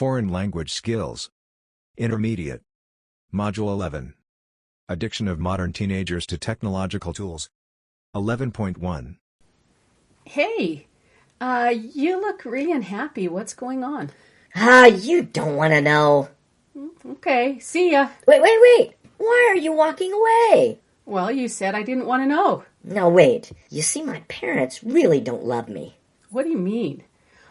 Foreign language skills. Intermediate. Module 11. Addiction of modern teenagers to technological tools. 11.1. Hey, you look really unhappy. What's going on? You don't want to know. Okay, see ya. Wait. Why are you walking away? Well, you said I didn't want to know. No, wait. You see, my parents really don't love me. What do you mean?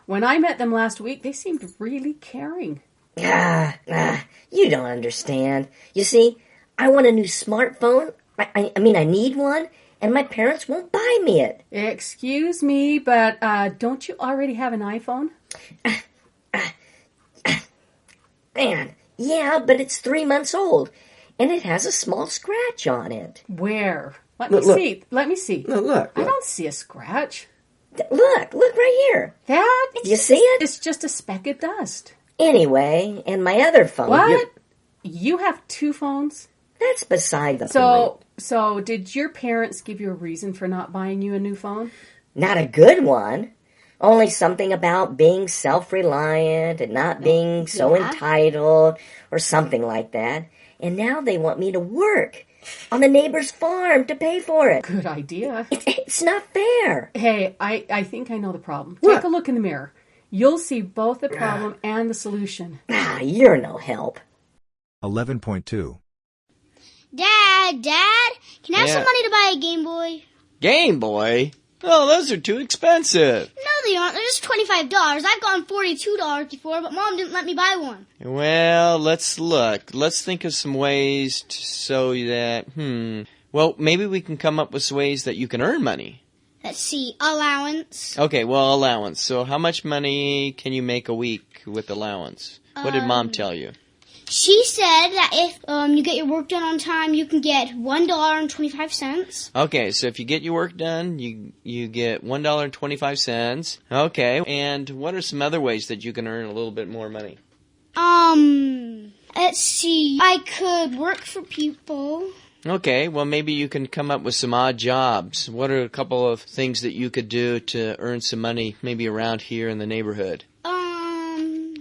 When I met them last week, they seemed really caring. You don't understand. You see, I want a new smartphone. I need one, and my parents won't buy me it. Excuse me, but don't you already have an iPhone? Man, yeah, but it's 3 months old, and it has a small scratch on it. Where? Let me see. Let me see. Look. I don't see a scratch. Look right here. You see it? It's just a speck of dust. Anyway, and my other phone... What? You have two phones? That's beside the point. So did your parents give you a reason for not buying you a new phone? Not a good one. Only something about being self-reliant and not being so entitled or something like that. And now they want me to work on the neighbor's farm to pay for it. Good idea. It's not fair. Hey, I think I know the problem. What? Take a look in the mirror. You'll see both the problem and the solution. You're no help. 11.2. Dad, can I have some money to buy a Game Boy? Game Boy? Oh, those are too expensive. No, they aren't. They're just $25. I've gotten $42 before, but Mom didn't let me buy one. Well, let's look. Let's think of some ways so that, well, maybe we can come up with some ways that you can earn money. Let's see, allowance. Okay, well, allowance. So how much money can you make a week with allowance? What did Mom tell you? She said that if you get your work done on time, you can get $1.25. Okay, so if you get your work done, you get $1.25. Okay, and what are some other ways that you can earn a little bit more money? Let's see. I could work for people. Okay, well, maybe you can come up with some odd jobs. What are a couple of things that you could do to earn some money, maybe around here in the neighborhood?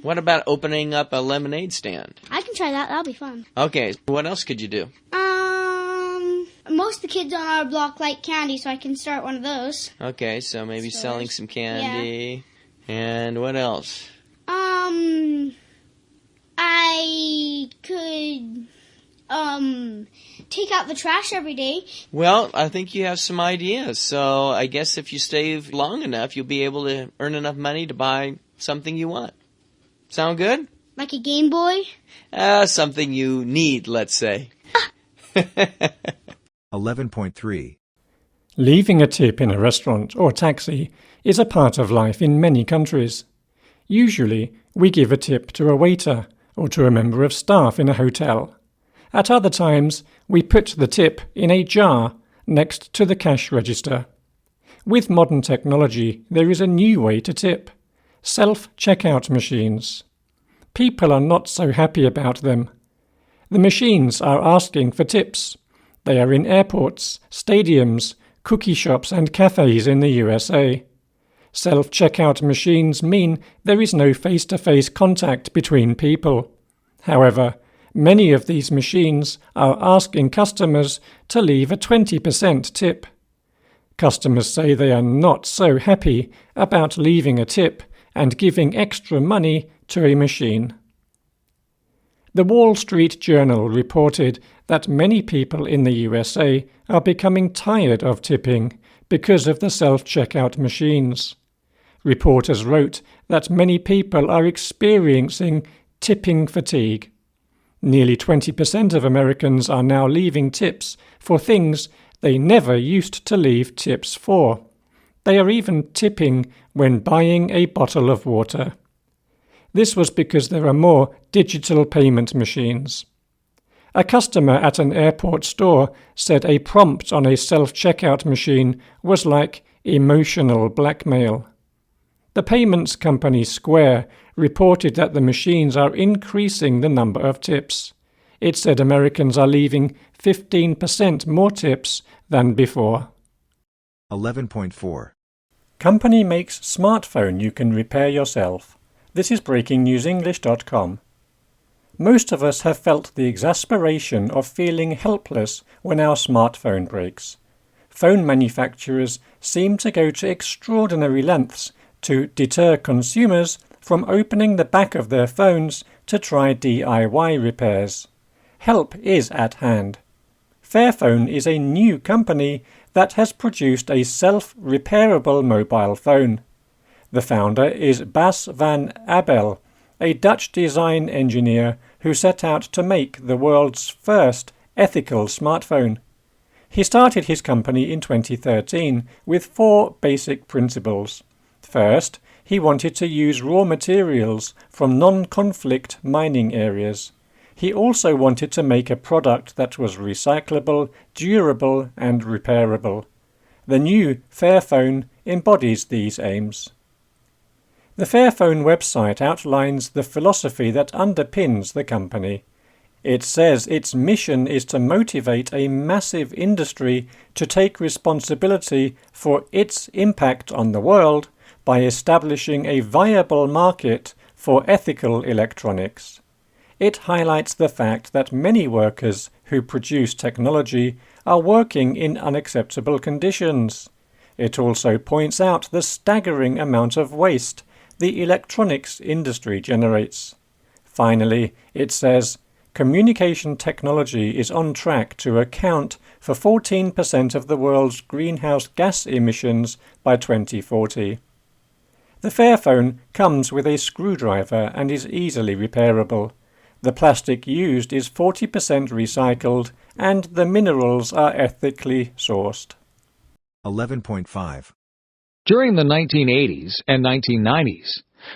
What about opening up a lemonade stand? I can try that. That'll be fun. Okay, what else could you do? Most of the kids on our block like candy, so I can start one of those. Okay, so maybe selling some candy. Yeah. And what else? I could, take out the trash every day. Well, I think you have some ideas. So I guess if you stay long enough, you'll be able to earn enough money to buy something you want. Sound good? Like a Game Boy? Something you need, let's say. 11.3. Leaving a tip in a restaurant or taxi is a part of life in many countries. Usually, we give a tip to a waiter or to a member of staff in a hotel. At other times, we put the tip in a jar next to the cash register. With modern technology, there is a new way to tip: self-checkout machines. People are not so happy about them. The machines are asking for tips. They are in airports, stadiums, cookie shops and cafes in the USA. Self-checkout machines mean there is no face-to-face contact between people. However, many of these machines are asking customers to leave a 20% tip. Customers say they are not so happy about leaving a tip and giving extra money to a machine. The Wall Street Journal reported that many people in the USA are becoming tired of tipping because of the self-checkout machines. Reporters wrote that many people are experiencing tipping fatigue. Nearly 20% of Americans are now leaving tips for things they never used to leave tips for. They are even tipping when buying a bottle of water. This was because there are more digital payment machines. A customer at an airport store said a prompt on a self-checkout machine was like emotional blackmail. The payments company Square reported that the machines are increasing the number of tips. It said Americans are leaving 15% more tips than before. 11.4. Company makes smartphone you can repair yourself. This is breakingnewsenglish.com. Most of us have felt the exasperation of feeling helpless when our smartphone breaks. Phone manufacturers seem to go to extraordinary lengths to deter consumers from opening the back of their phones to try DIY repairs. Help is at hand. Fairphone is a new company that has produced a self-repairable mobile phone. The founder is Bas van Abel, a Dutch design engineer who set out to make the world's first ethical smartphone. He started his company in 2013 with 4 basic principles. First, he wanted to use raw materials from non-conflict mining areas. He also wanted to make a product that was recyclable, durable and repairable. The new Fairphone embodies these aims. The Fairphone website outlines the philosophy that underpins the company. It says its mission is to motivate a massive industry to take responsibility for its impact on the world by establishing a viable market for ethical electronics. It highlights the fact that many workers who produce technology are working in unacceptable conditions. It also points out the staggering amount of waste the electronics industry generates. Finally, it says, communication technology is on track to account for 14% of the world's greenhouse gas emissions by 2040. The Fairphone comes with a screwdriver and is easily repairable. The plastic used is 40% recycled and the minerals are ethically sourced. 11.5. During the 1980s and 1990s,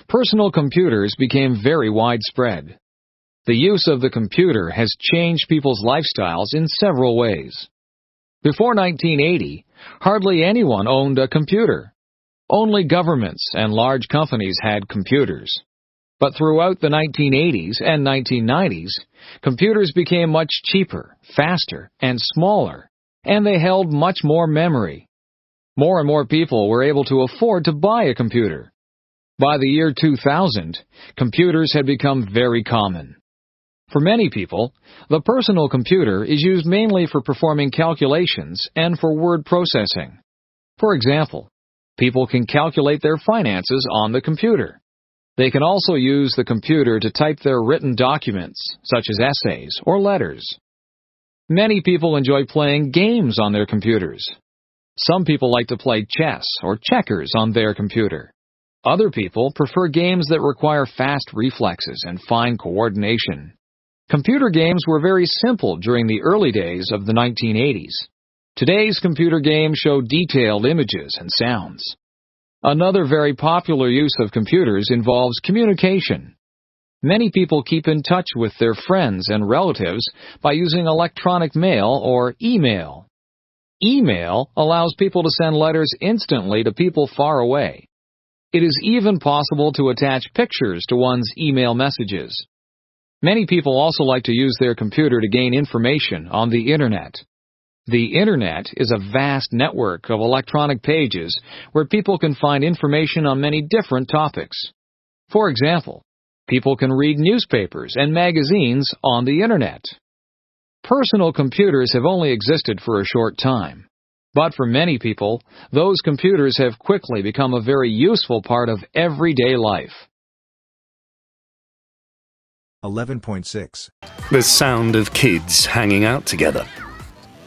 personal computers became very widespread. The use of the computer has changed people's lifestyles in several ways. Before 1980, hardly anyone owned a computer. Only governments and large companies had computers. But throughout the 1980s and 1990s, computers became much cheaper, faster, and smaller, and they held much more memory. More and more people were able to afford to buy a computer. By the year 2000, computers had become very common. For many people, the personal computer is used mainly for performing calculations and for word processing. For example, people can calculate their finances on the computer. They can also use the computer to type their written documents, such as essays or letters. Many people enjoy playing games on their computers. Some people like to play chess or checkers on their computer. Other people prefer games that require fast reflexes and fine coordination. Computer games were very simple during the early days of the 1980s. Today's computer games show detailed images and sounds. Another very popular use of computers involves communication. Many people keep in touch with their friends and relatives by using electronic mail or email. Email allows people to send letters instantly to people far away. It is even possible to attach pictures to one's email messages. Many people also like to use their computer to gain information on the Internet. The Internet is a vast network of electronic pages where people can find information on many different topics. For example, people can read newspapers and magazines on the Internet. Personal computers have only existed for a short time, but for many people, those computers have quickly become a very useful part of everyday life. 11.6. The sound of kids hanging out together.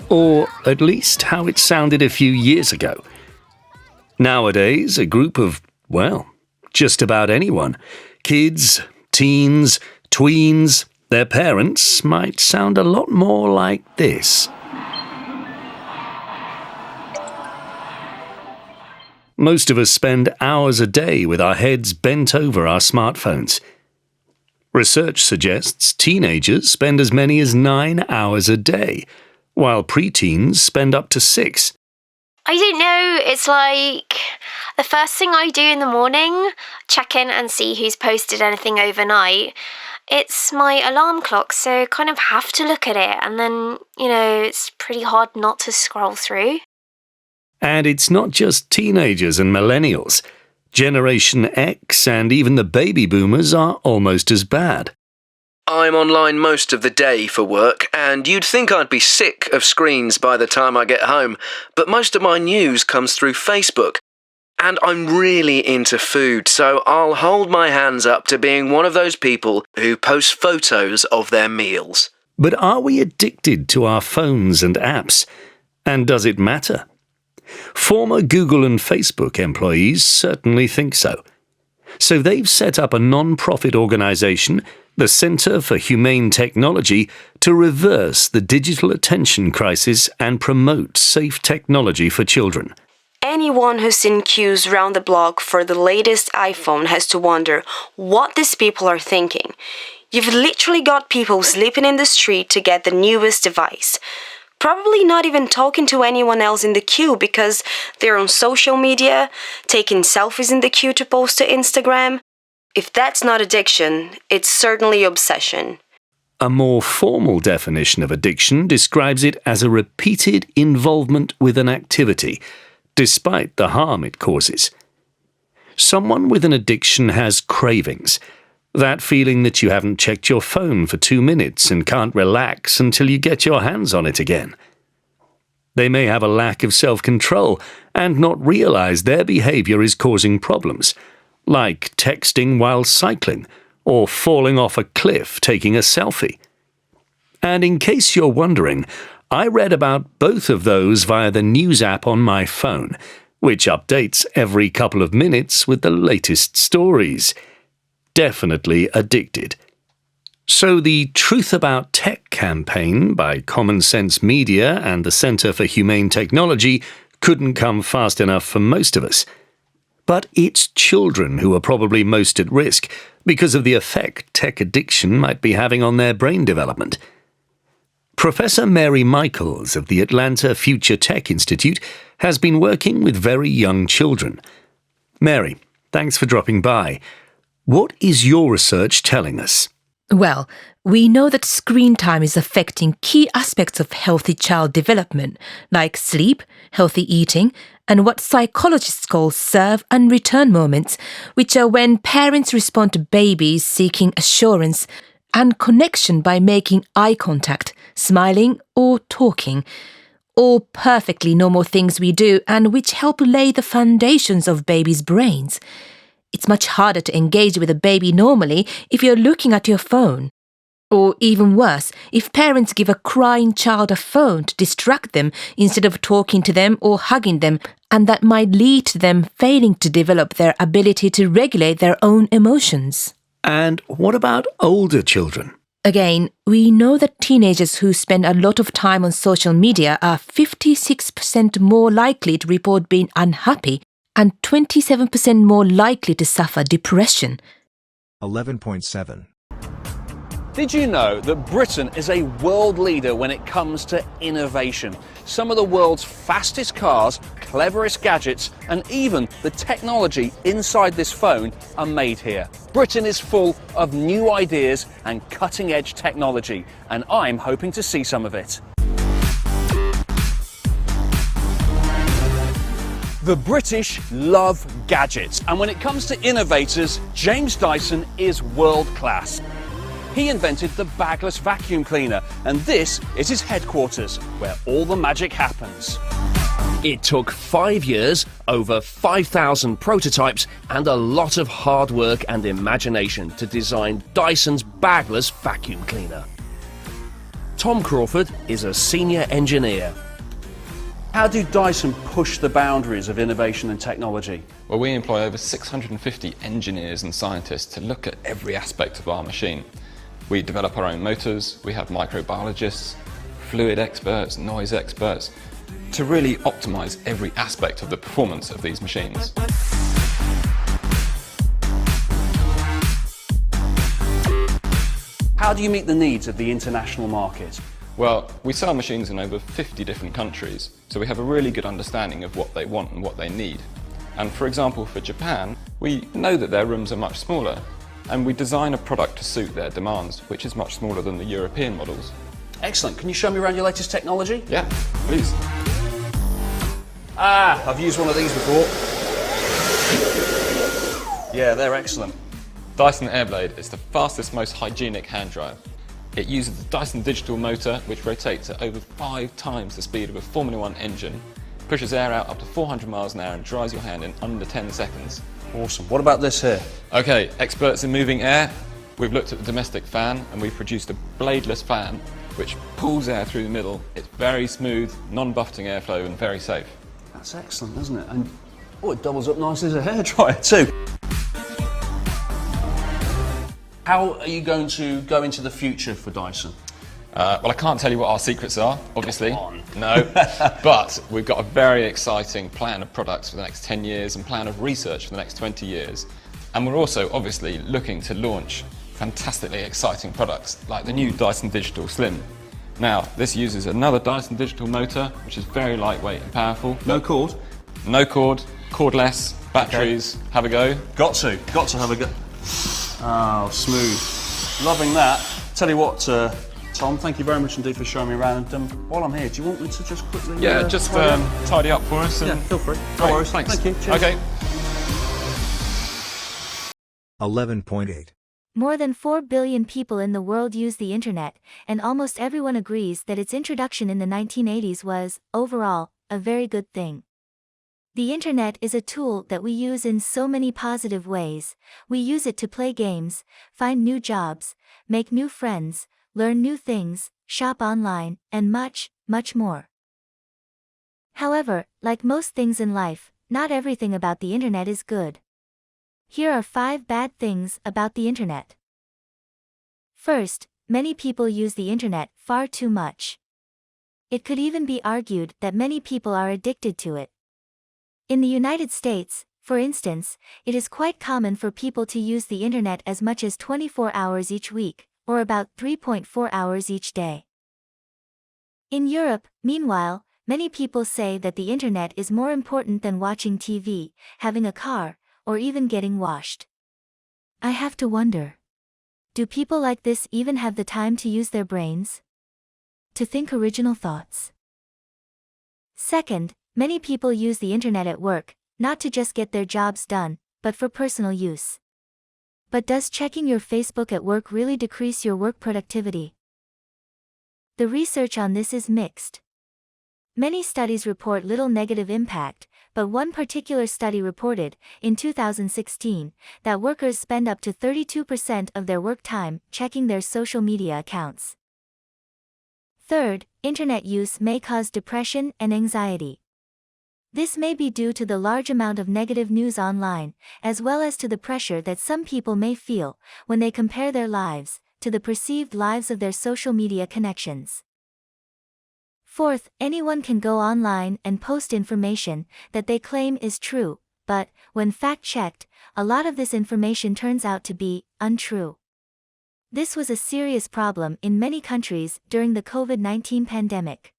Or at least how it sounded a few years ago. Nowadays, a group of, well, just about anyone, kids, teens, tweens, their parents, might sound a lot more like this. Most of us spend hours a day with our heads bent over our smartphones. Research suggests teenagers spend as many as 9 hours a day, while preteens spend up to 6. I don't know, it's like the first thing I do in the morning, check in and see who's posted anything overnight. It's my alarm clock, so I kind of have to look at it, and then, it's pretty hard not to scroll through. And it's not just teenagers and millennials. Generation X and even the baby boomers are almost as bad. I'm online most of the day for work, and you'd think I'd be sick of screens by the time I get home, but most of my news comes through Facebook. And I'm really into food, so I'll hold my hands up to being one of those people who post photos of their meals. But are we addicted to our phones and apps? And does it matter? Former Google and Facebook employees certainly think so. So they've set up a non-profit organisation, the Centre for Humane Technology, to reverse the digital attention crisis and promote safe technology for children. Anyone who's seen queues round the block for the latest iPhone has to wonder what these people are thinking. You've literally got people sleeping in the street to get the newest device. Probably not even talking to anyone else in the queue because they're on social media, taking selfies in the queue to post to Instagram. If that's not addiction, it's certainly obsession. A more formal definition of addiction describes it as a repeated involvement with an activity, despite the harm it causes. Someone with an addiction has cravings. That feeling that you haven't checked your phone for 2 minutes and can't relax until you get your hands on it again. They may have a lack of self-control and not realize their behavior is causing problems, like texting while cycling or falling off a cliff taking a selfie. And in case you're wondering, I read about both of those via the news app on my phone, which updates every couple of minutes with the latest stories. Definitely addicted. So the Truth About Tech campaign by Common Sense Media and the Centre for Humane Technology couldn't come fast enough for most of us. But it's children who are probably most at risk because of the effect tech addiction might be having on their brain development. Professor Mary Michaels of the Atlanta Future Tech Institute has been working with very young children. Mary, thanks for dropping by. What is your research telling us? Well, we know that screen time is affecting key aspects of healthy child development, like sleep, healthy eating, and what psychologists call serve and return moments, which are when parents respond to babies seeking assurance and connection by making eye contact, smiling or talking. All perfectly normal things we do and which help lay the foundations of babies' brains. It's much harder to engage with a baby normally if you're looking at your phone. Or even worse, if parents give a crying child a phone to distract them instead of talking to them or hugging them, and that might lead to them failing to develop their ability to regulate their own emotions. And what about older children? Again, we know that teenagers who spend a lot of time on social media are 56% more likely to report being unhappy and 27% more likely to suffer depression. 11.7. Did you know that Britain is a world leader when it comes to innovation? Some of the world's fastest cars, cleverest gadgets, and even the technology inside this phone are made here. Britain is full of new ideas and cutting-edge technology, and I'm hoping to see some of it. The British love gadgets, and when it comes to innovators, James Dyson is world-class. He invented the bagless vacuum cleaner, and this is his headquarters, where all the magic happens. It took 5 years, over 5,000 prototypes, and a lot of hard work and imagination to design Dyson's bagless vacuum cleaner. Tom Crawford is a senior engineer. How do Dyson push the boundaries of innovation and technology? Well, we employ over 650 engineers and scientists to look at every aspect of our machine. We develop our own motors, we have microbiologists, fluid experts, noise experts, to really optimize every aspect of the performance of these machines. How do you meet the needs of the international market? Well, we sell machines in over 50 different countries, so we have a really good understanding of what they want and what they need. And for example, for Japan, we know that their rooms are much smaller, and we design a product to suit their demands, which is much smaller than the European models. Excellent. Can you show me around your latest technology? Yeah, please. I've used one of these before. Yeah, they're excellent. Dyson Airblade is the fastest, most hygienic hand dryer. It uses the Dyson digital motor, which rotates at over 5 times the speed of a Formula 1 engine, pushes air out up to 400 miles an hour and dries your hand in under 10 seconds. Awesome. What about this here? Okay, experts in moving air, we've looked at the domestic fan and we've produced a bladeless fan which pulls air through the middle. It's very smooth, non-buffeting airflow and very safe. That's excellent, isn't it? And it doubles up nicely as a hairdryer too. How are you going to go into the future for Dyson? Well, I can't tell you what our secrets are, obviously. No, but we've got a very exciting plan of products for the next 10 years and plan of research for the next 20 years. And we're also obviously looking to launch fantastically exciting products like the new Dyson Digital Slim. Now, this uses another Dyson Digital motor, which is very lightweight and powerful. No cord? No cord, cordless, batteries. Okay. Have a go. Got to have a go. Oh, smooth. Loving that. Tell you what, Tom, thank you very much indeed for showing me around. While I'm here, do you want me to just quickly... Yeah, just tidy up for us. And... Yeah, feel free. No worries. Thanks. Thank you. Cheers. Okay. 11.8. More than 4 billion people in the world use the internet, and almost everyone agrees that its introduction in the 1980s was, overall, a very good thing. The internet is a tool that we use in so many positive ways. We use it to play games, find new jobs, make new friends, learn new things, shop online, and much, much more. However, like most things in life, not everything about the internet is good. Here are 5 bad things about the internet. First, many people use the internet far too much. It could even be argued that many people are addicted to it. In the United States, for instance, it is quite common for people to use the internet as much as 24 hours each week, or about 3.4 hours each day. In Europe, meanwhile, many people say that the internet is more important than watching TV, having a car, or even getting washed. I have to wonder. Do people like this even have the time to use their brains? To think original thoughts? Second, many people use the internet at work, not to just get their jobs done, but for personal use. But does checking your Facebook at work really decrease your work productivity? The research on this is mixed. Many studies report little negative impact, but one particular study reported, in 2016, that workers spend up to 32% of their work time checking their social media accounts. Third, internet use may cause depression and anxiety. This may be due to the large amount of negative news online, as well as to the pressure that some people may feel when they compare their lives to the perceived lives of their social media connections. Fourth, anyone can go online and post information that they claim is true, but, when fact-checked, a lot of this information turns out to be untrue. This was a serious problem in many countries during the COVID-19 pandemic.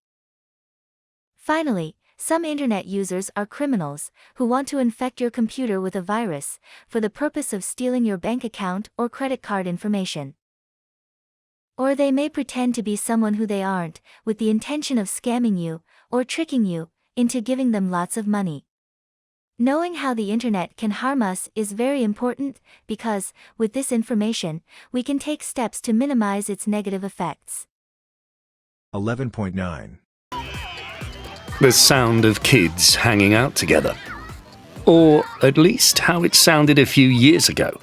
Finally, some internet users are criminals who want to infect your computer with a virus for the purpose of stealing your bank account or credit card information. Or they may pretend to be someone who they aren't, with the intention of scamming you, or tricking you, into giving them lots of money. Knowing how the internet can harm us is very important, because, with this information, we can take steps to minimize its negative effects. 11.9. The sound of kids hanging out together. Or at least how it sounded a few years ago.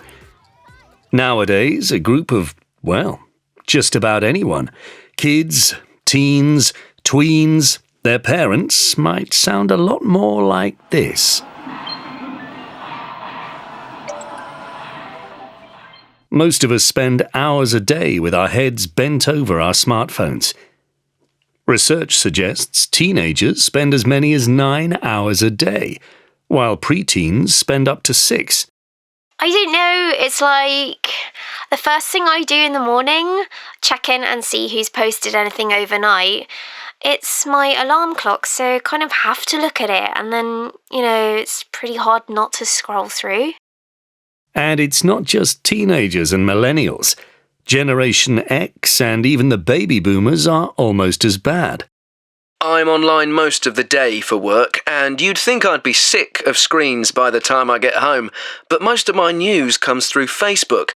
Nowadays, a group of, well, just about anyone, kids, teens, tweens, their parents, might sound a lot more like this. Most of us spend hours a day with our heads bent over our smartphones. Research suggests teenagers spend as many as 9 hours a day, while preteens spend up to 6. I don't know, it's like the first thing I do in the morning, check in and see who's posted anything overnight. It's my alarm clock, so I kind of have to look at it, and then, it's pretty hard not to scroll through. And it's not just teenagers and millennials. Generation X and even the baby boomers are almost as bad. I'm online most of the day for work, and you'd think I'd be sick of screens by the time I get home, but most of my news comes through Facebook.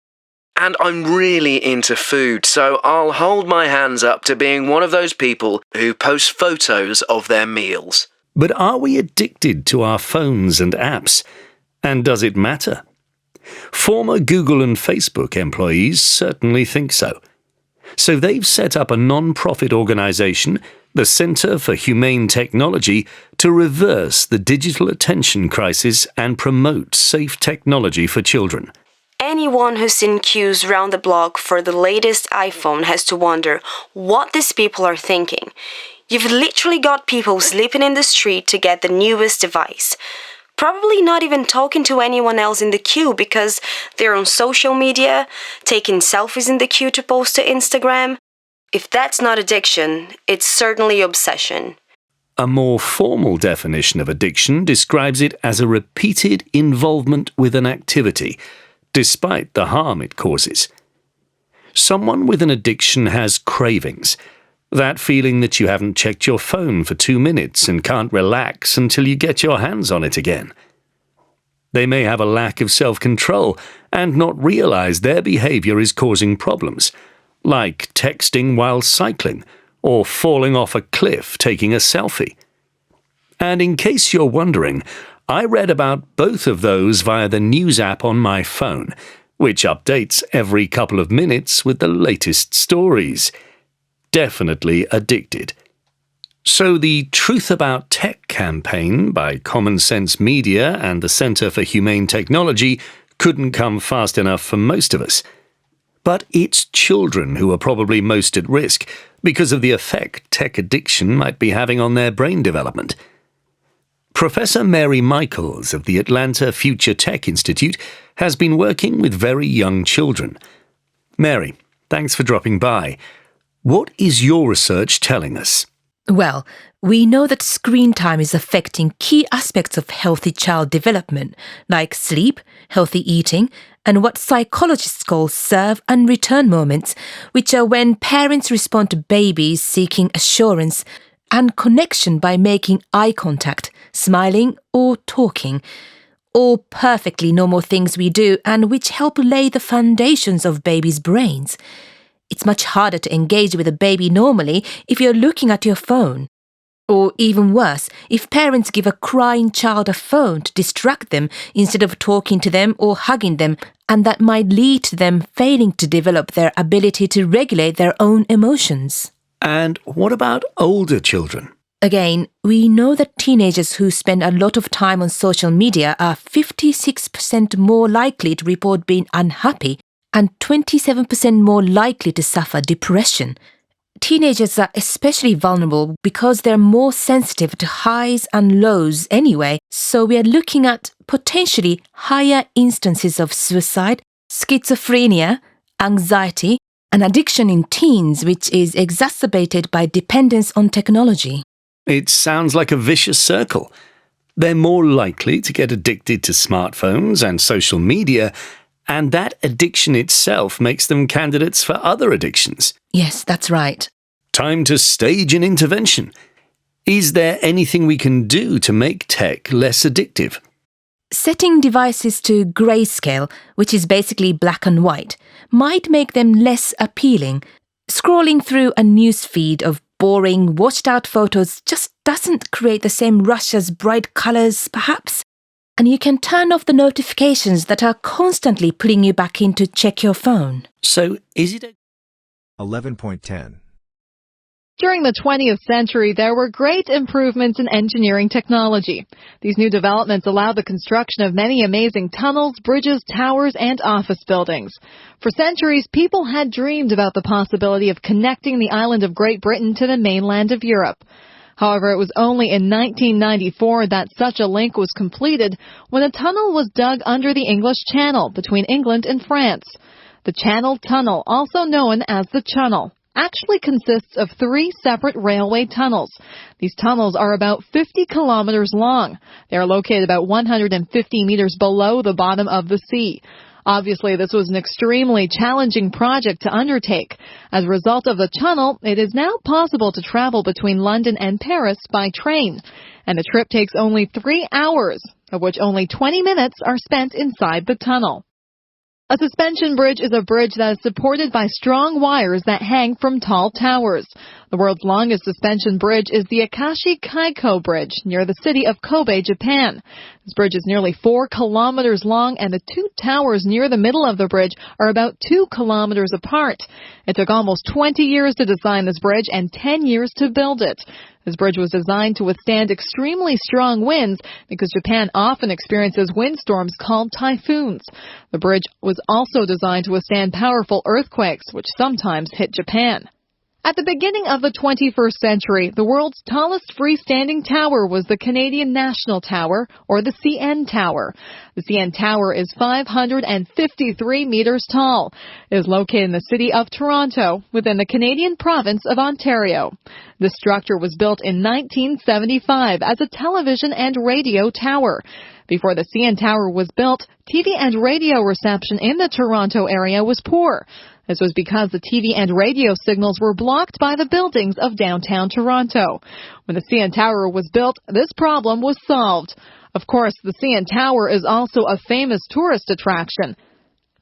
And I'm really into food, so I'll hold my hands up to being one of those people who post photos of their meals. But are we addicted to our phones and apps? And does it matter? Former Google and Facebook employees certainly think so. So they've set up a non-profit organisation, the Centre for Humane Technology, to reverse the digital attention crisis and promote safe technology for children. Anyone who's seen queues round the block for the latest iPhone has to wonder what these people are thinking. You've literally got people sleeping in the street to get the newest device. Probably not even talking to anyone else in the queue because they're on social media, taking selfies in the queue to post to Instagram. If that's not addiction, it's certainly obsession. A more formal definition of addiction describes it as a repeated involvement with an activity, despite the harm it causes. Someone with an addiction has cravings, that feeling that you haven't checked your phone for 2 minutes and can't relax until you get your hands on it again. They may have a lack of self-control and not realize their behavior is causing problems, like texting while cycling or falling off a cliff taking a selfie. And in case you're wondering, I read about both of those via the news app on my phone, which updates every couple of minutes with the latest stories. Definitely addicted. So the Truth About Tech campaign by Common Sense Media and the Centre for Humane Technology couldn't come fast enough for most of us. But it's children who are probably most at risk because of the effect tech addiction might be having on their brain development. Professor Mary Michaels of the Atlanta Future Tech Institute has been working with very young children. Mary, thanks for dropping by. What is your research telling us? Well, we know that screen time is affecting key aspects of healthy child development, like sleep, healthy eating, and what psychologists call serve and return moments, which are when parents respond to babies seeking assurance and connection by making eye contact, smiling or talking. All perfectly normal things we do and which help lay the foundations of babies' brains. It's much harder to engage with a baby normally if you're looking at your phone. Or even worse, if parents give a crying child a phone to distract them instead of talking to them or hugging them, and that might lead to them failing to develop their ability to regulate their own emotions. And what about older children? Again, we know that teenagers who spend a lot of time on social media are 56% more likely to report being unhappy and 27% more likely to suffer depression. Teenagers are especially vulnerable because they're more sensitive to highs and lows anyway, so we are looking at potentially higher instances of suicide, schizophrenia, anxiety, and addiction in teens, which is exacerbated by dependence on technology. It sounds like a vicious circle. They're more likely to get addicted to smartphones and social media, and that addiction itself makes them candidates for other addictions. Yes, that's right. Time to stage an intervention. Is there anything we can do to make tech less addictive? Setting devices to grayscale, which is basically black and white, might make them less appealing. Scrolling through a news feed of boring, washed-out photos just doesn't create the same rush as bright colours, perhaps. And you can turn off the notifications that are constantly pulling you back in to check your phone. So, is it 11.10. During the 20th century, there were great improvements in engineering technology. These new developments allowed the construction of many amazing tunnels, bridges, towers, and office buildings. For centuries, people had dreamed about the possibility of connecting the island of Great Britain to the mainland of Europe. However, it was only in 1994 that such a link was completed when a tunnel was dug under the English Channel between England and France. The Channel Tunnel, also known as the Channel, actually consists of 3 separate railway tunnels. These tunnels are about 50 kilometers long. They are located about 150 meters below the bottom of the sea. Obviously, this was an extremely challenging project to undertake. As a result of the tunnel, it is now possible to travel between London and Paris by train. And the trip takes only 3 hours, of which only 20 minutes are spent inside the tunnel. A suspension bridge is a bridge that is supported by strong wires that hang from tall towers. The world's longest suspension bridge is the Akashi Kaiko Bridge near the city of Kobe, Japan. This bridge is nearly 4 kilometers long, and the 2 towers near the middle of the bridge are about 2 kilometers apart. It took almost 20 years to design this bridge and 10 years to build it. This bridge was designed to withstand extremely strong winds because Japan often experiences windstorms called typhoons. The bridge was also designed to withstand powerful earthquakes, which sometimes hit Japan. At the beginning of the 21st century, the world's tallest freestanding tower was the Canadian National Tower, or the CN Tower. The CN Tower is 553 meters tall. It is located in the city of Toronto, within the Canadian province of Ontario. This structure was built in 1975 as a television and radio tower. Before the CN Tower was built, TV and radio reception in the Toronto area was poor. This was because the TV and radio signals were blocked by the buildings of downtown Toronto. When the CN Tower was built, this problem was solved. Of course, the CN Tower is also a famous tourist attraction.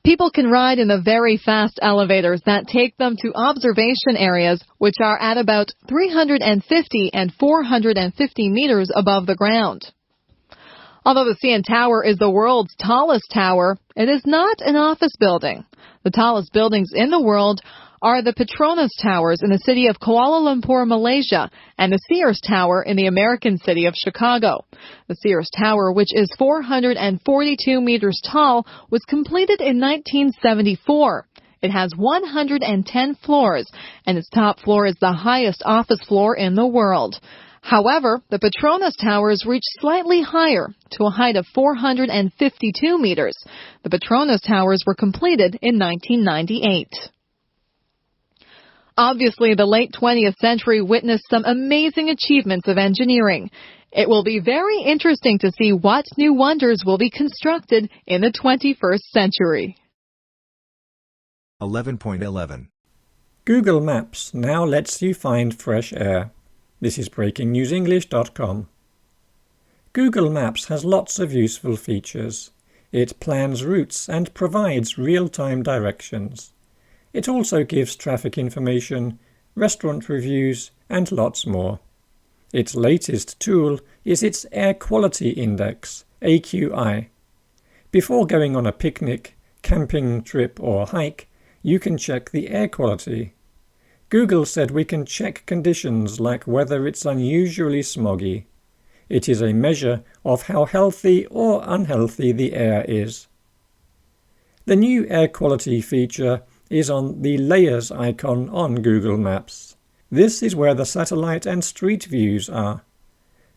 People can ride in the very fast elevators that take them to observation areas, which are at about 350 and 450 meters above the ground. Although the CN Tower is the world's tallest tower, it is not an office building. The tallest buildings in the world are the Petronas Towers in the city of Kuala Lumpur, Malaysia, and the Sears Tower in the American city of Chicago. The Sears Tower, which is 442 meters tall, was completed in 1974. It has 110 floors, and its top floor is the highest office floor in the world. However, the Petronas Towers reach slightly higher, to a height of 452 meters. The Petronas Towers were completed in 1998. Obviously, the late 20th century witnessed some amazing achievements of engineering. It will be very interesting to see what new wonders will be constructed in the 21st century. 11.11 Google Maps now lets you find fresh air. This is breakingnewsenglish.com. Google Maps has lots of useful features. It plans routes and provides real-time directions. It also gives traffic information, restaurant reviews, and lots more. Its latest tool is its Air Quality Index, AQI. Before going on a picnic, camping trip or hike, you can check the air quality. Google said we can check conditions like whether it's unusually smoggy. It is a measure of how healthy or unhealthy the air is. The new air quality feature is on the Layers icon on Google Maps. This is where the satellite and street views are.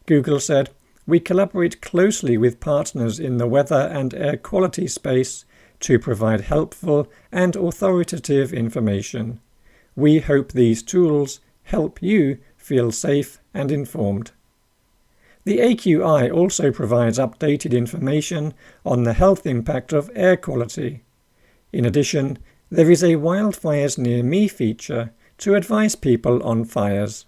Google said, "We collaborate closely with partners in the weather and air quality space to provide helpful and authoritative information. We hope these tools help you feel safe and informed." The AQI also provides updated information on the health impact of air quality. In addition, there is a Wildfires Near Me feature to advise people on fires.